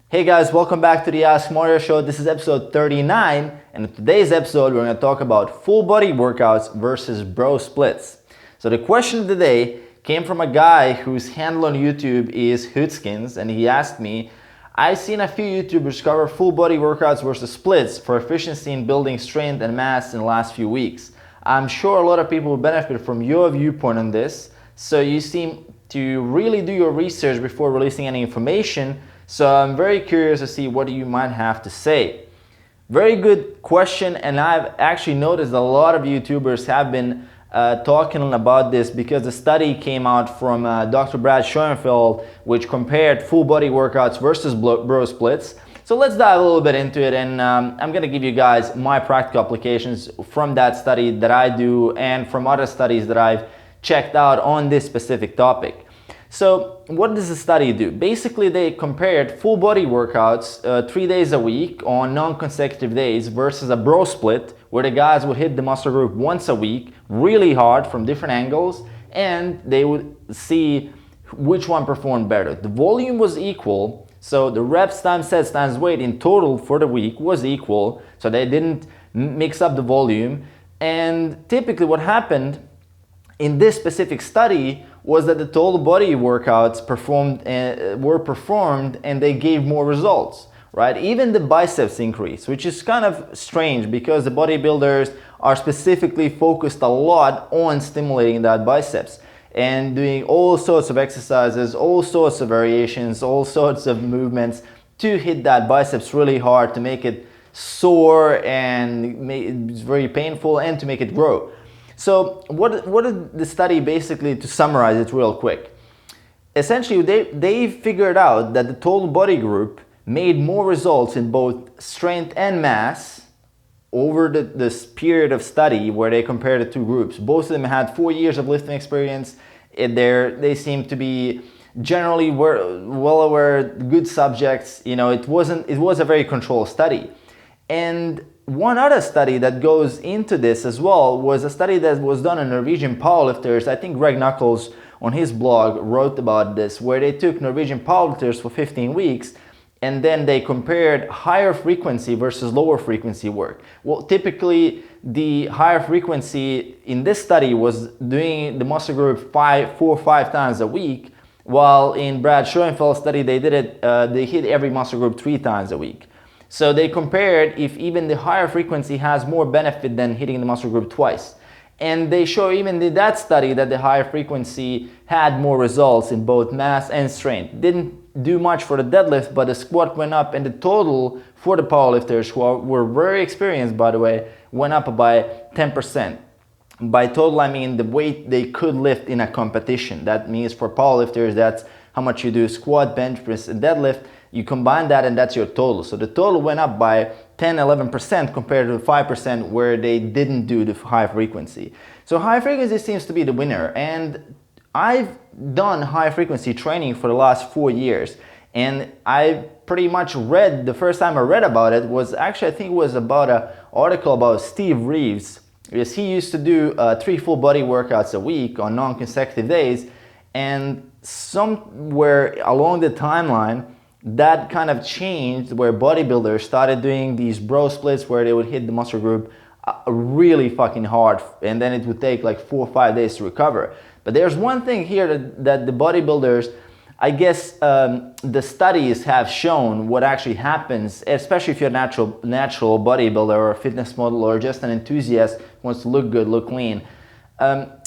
Hey guys, welcome back to the Ask Mario Show. This is episode 39, and in today's episode, we're going to talk about full body workouts versus bro splits. So the question of the day came from a guy whose handle on YouTube is Hootskins, and he asked me, I've seen a few YouTubers cover full body workouts versus splits for efficiency in building strength and mass in the last few weeks. I'm sure a lot of people will benefit from your viewpoint on this, so you seem to really do your research before releasing any information. So I'm very curious to see what you might have to say. Very good question, and I've actually noticed a lot of YouTubers have been talking about this because the study came out from Dr. Brad Schoenfeld, which compared full body workouts versus bro splits. So let's dive a little bit into it, and I'm going to give you guys my practical applications from that study that I do and from other studies that I've checked out on this specific topic. So what does the study do? Basically, they compared full body workouts 3 days a week on non-consecutive days versus a bro split, where the guys would hit the muscle group once a week really hard from different angles, and they would see which one performed better. The volume was equal, so the reps times sets times weight in total for the week was equal, so they didn't mix up the volume. And typically what happened in this specific study was that the total body workouts were performed and they gave more results, right? Even the biceps increase, which is kind of strange because the bodybuilders are specifically focused a lot on stimulating that biceps and doing all sorts of exercises, all sorts of variations, all sorts of movements to hit that biceps really hard, to make it sore and it's very painful, and to make it grow. So what did the study basically, to summarize it real quick? Essentially, they figured out that the total body group made more results in both strength and mass over this period of study where they compared the two groups. Both of them had 4 years of lifting experience. They seemed to be generally well aware, good subjects. You know, it was a very controlled study. And one other study that goes into this as well was a study that was done on Norwegian powerlifters. I think Greg Knuckles on his blog wrote about this, where they took Norwegian powerlifters for 15 weeks and then they compared higher frequency versus lower frequency work. Well, typically the higher frequency in this study was doing the muscle group 4 or 5 times a week, while in Brad Schoenfeld's study they hit every muscle group 3 times a week. So they compared if even the higher frequency has more benefit than hitting the muscle group twice. And they show even in that study that the higher frequency had more results in both mass and strength. Didn't do much for the deadlift, but the squat went up, and the total for the powerlifters, who were very experienced by the way, went up by 10%. By total, I mean the weight they could lift in a competition. That means for powerlifters, that's how much you do squat, bench press, and deadlift. You combine that and that's your total. So the total went up by 10-11% compared to the 5% where they didn't do the high frequency. So high frequency seems to be the winner. And I've done high frequency training for the last 4 years. And I pretty much the first time I read about it was actually, I think it was about an article about Steve Reeves. Because he used to do 3 full body workouts a week on non-consecutive days. And somewhere along the timeline, that kind of changed, where bodybuilders started doing these bro splits where they would hit the muscle group really fucking hard, and then it would take like 4 or 5 days to recover. But there's one thing here that the bodybuilders, I guess the studies have shown what actually happens, especially if you're a natural bodybuilder or a fitness model or just an enthusiast who wants to look good, look lean.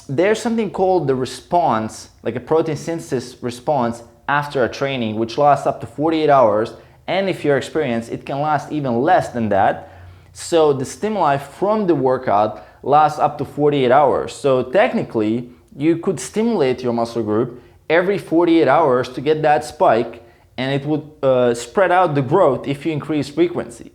There's something called the response, like a protein synthesis response after a training, which lasts up to 48 hours. And if you're experienced, it can last even less than that. So the stimuli from the workout lasts up to 48 hours. So technically, you could stimulate your muscle group every 48 hours to get that spike, and it would spread out the growth if you increase frequency.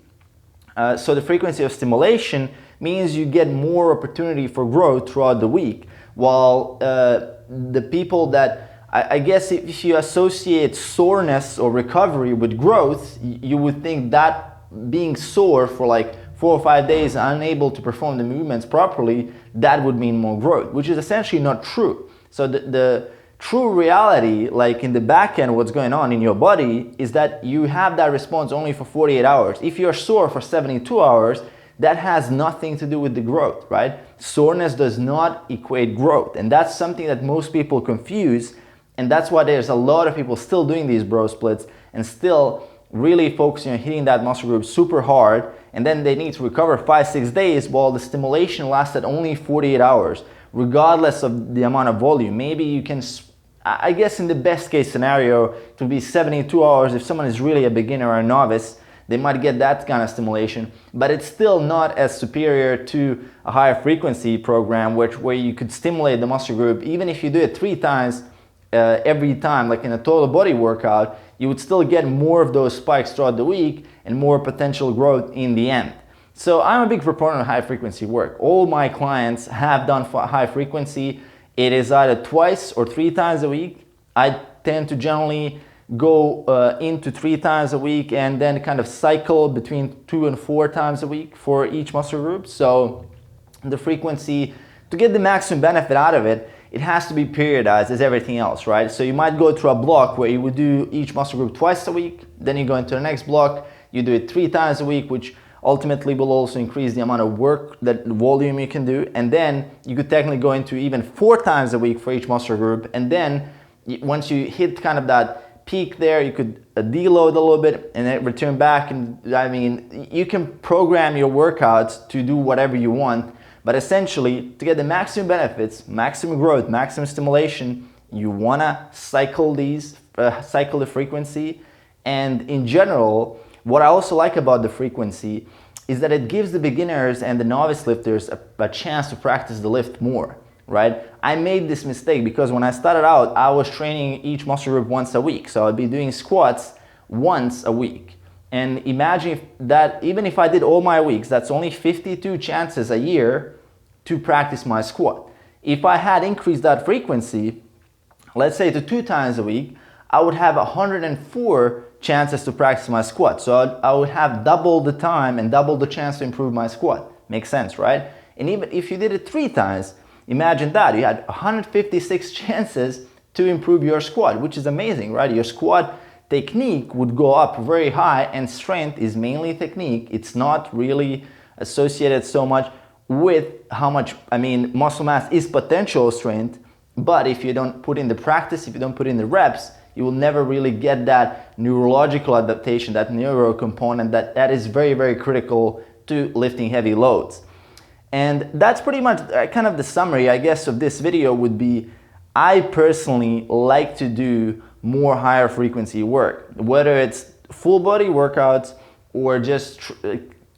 So the frequency of stimulation means you get more opportunity for growth throughout the week, while the people that, I guess if you associate soreness or recovery with growth, you would think that being sore for like 4 or 5 days, unable to perform the movements properly, that would mean more growth, which is essentially not true. So the true reality, like in the back end, what's going on in your body is that you have that response only for 48 hours. If you're sore for 72 hours, that has nothing to do with the growth, right? Soreness does not equate growth. And that's something that most people confuse. And that's why there's a lot of people still doing these bro splits and still really focusing on hitting that muscle group super hard. And then they need to recover 5-6 days while the stimulation lasted only 48 hours, regardless of the amount of volume. Maybe you can, I guess in the best case scenario, it would be 72 hours. If someone is really a beginner or a novice, they might get that kind of stimulation, but it's still not as superior to a higher frequency program where you could stimulate the muscle group. Even if you do it 3 times every time, like in a total body workout, you would still get more of those spikes throughout the week and more potential growth in the end. So I'm a big proponent of high frequency work. All my clients have done high frequency. It is either 2 or 3 times a week. I tend to generally go into 3 times a week and then kind of cycle between 2 and 4 times a week for each muscle group. So the frequency, to get the maximum benefit out of it, it has to be periodized as everything else, right? So you might go through a block where you would do each muscle group 2 a week, then you go into the next block, you do it 3 times a week, which ultimately will also increase the amount of work, that volume you can do. And then you could technically go into even 4 times a week for each muscle group. And then once you hit kind of that peak there, you could deload a little bit and then return back. And I mean, you can program your workouts to do whatever you want, but essentially to get the maximum benefits, maximum growth, maximum stimulation, you wanna cycle cycle the frequency. And in general, what I also like about the frequency is that it gives the beginners and the novice lifters a chance to practice the lift more. Right? I made this mistake because when I started out, I was training each muscle group once a week. So I'd be doing squats once a week. And imagine if that, even if I did all my weeks, that's only 52 chances a year to practice my squat. If I had increased that frequency, let's say to 2 times a week, I would have 104 chances to practice my squat. So I would have double the time and double the chance to improve my squat. Makes sense, right? And even if you did it 3 times, imagine that, you had 156 chances to improve your squat, which is amazing, right? Your squat technique would go up very high, and strength is mainly technique. It's not really associated so much with how much, muscle mass is potential strength, but if you don't put in the practice, if you don't put in the reps, you will never really get that neurological adaptation, that neuro component that is very, very critical to lifting heavy loads. And that's pretty much kind of the summary, I guess, of this video would be, I personally like to do more higher frequency work, whether it's full body workouts or just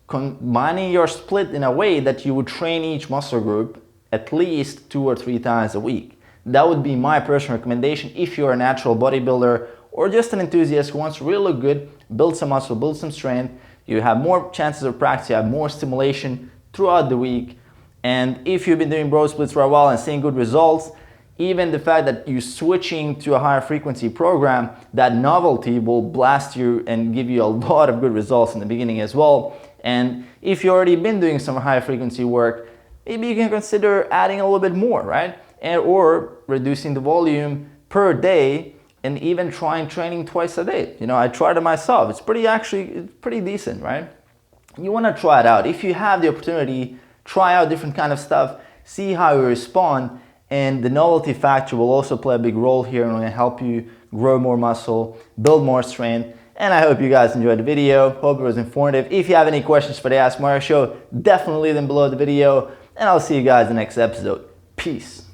combining your split in a way that you would train each muscle group at least 2 or 3 times a week. That would be my personal recommendation if you're a natural bodybuilder or just an enthusiast who wants to really look good, build some muscle, build some strength. You have more chances of practice, you have more stimulation throughout the week. And if you've been doing bro splits for a while and seeing good results, even the fact that you're switching to a higher frequency program, that novelty will blast you and give you a lot of good results in the beginning as well. And if you've already been doing some high frequency work, maybe you can consider adding a little bit more, right? Or reducing the volume per day and even trying training 2 a day. I tried it myself. It's pretty decent, right? You want to try it out. If you have the opportunity, try out different kind of stuff, see how you respond, and the novelty factor will also play a big role here and will help you grow more muscle, build more strength. And I hope you guys enjoyed the video. Hope it was informative. If you have any questions for the Ask Mario Show, definitely leave them below the video, and I'll see you guys in the next episode. Peace.